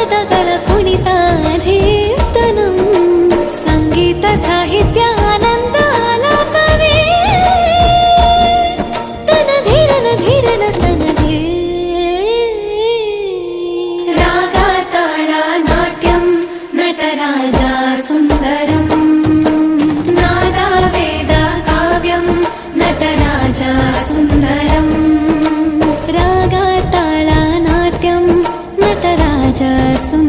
ಪದಗಳ ಕುಣಿತಾಧೀರ್ತನಂ ಸಂಗೀತ ಸಾಹಿತ್ಯ ಆನಂದ ಆಲಾಪವೇ ತನ ಧೀರನ ಧೀರನ ತನಗೆ ರಾಗ ತಾಳ ನಾಟ್ಯಂ ನಟರಾಜ ಸುಂದರಂ ನಾದ ವೇದ ಕಾವ್ಯಂ ನಟರಾಜ ಸುಂದರಂ ರಾಗ ತಾಳ ನಾಟ್ಯಂ ನಟರಾಜ ಸುಂದರಂ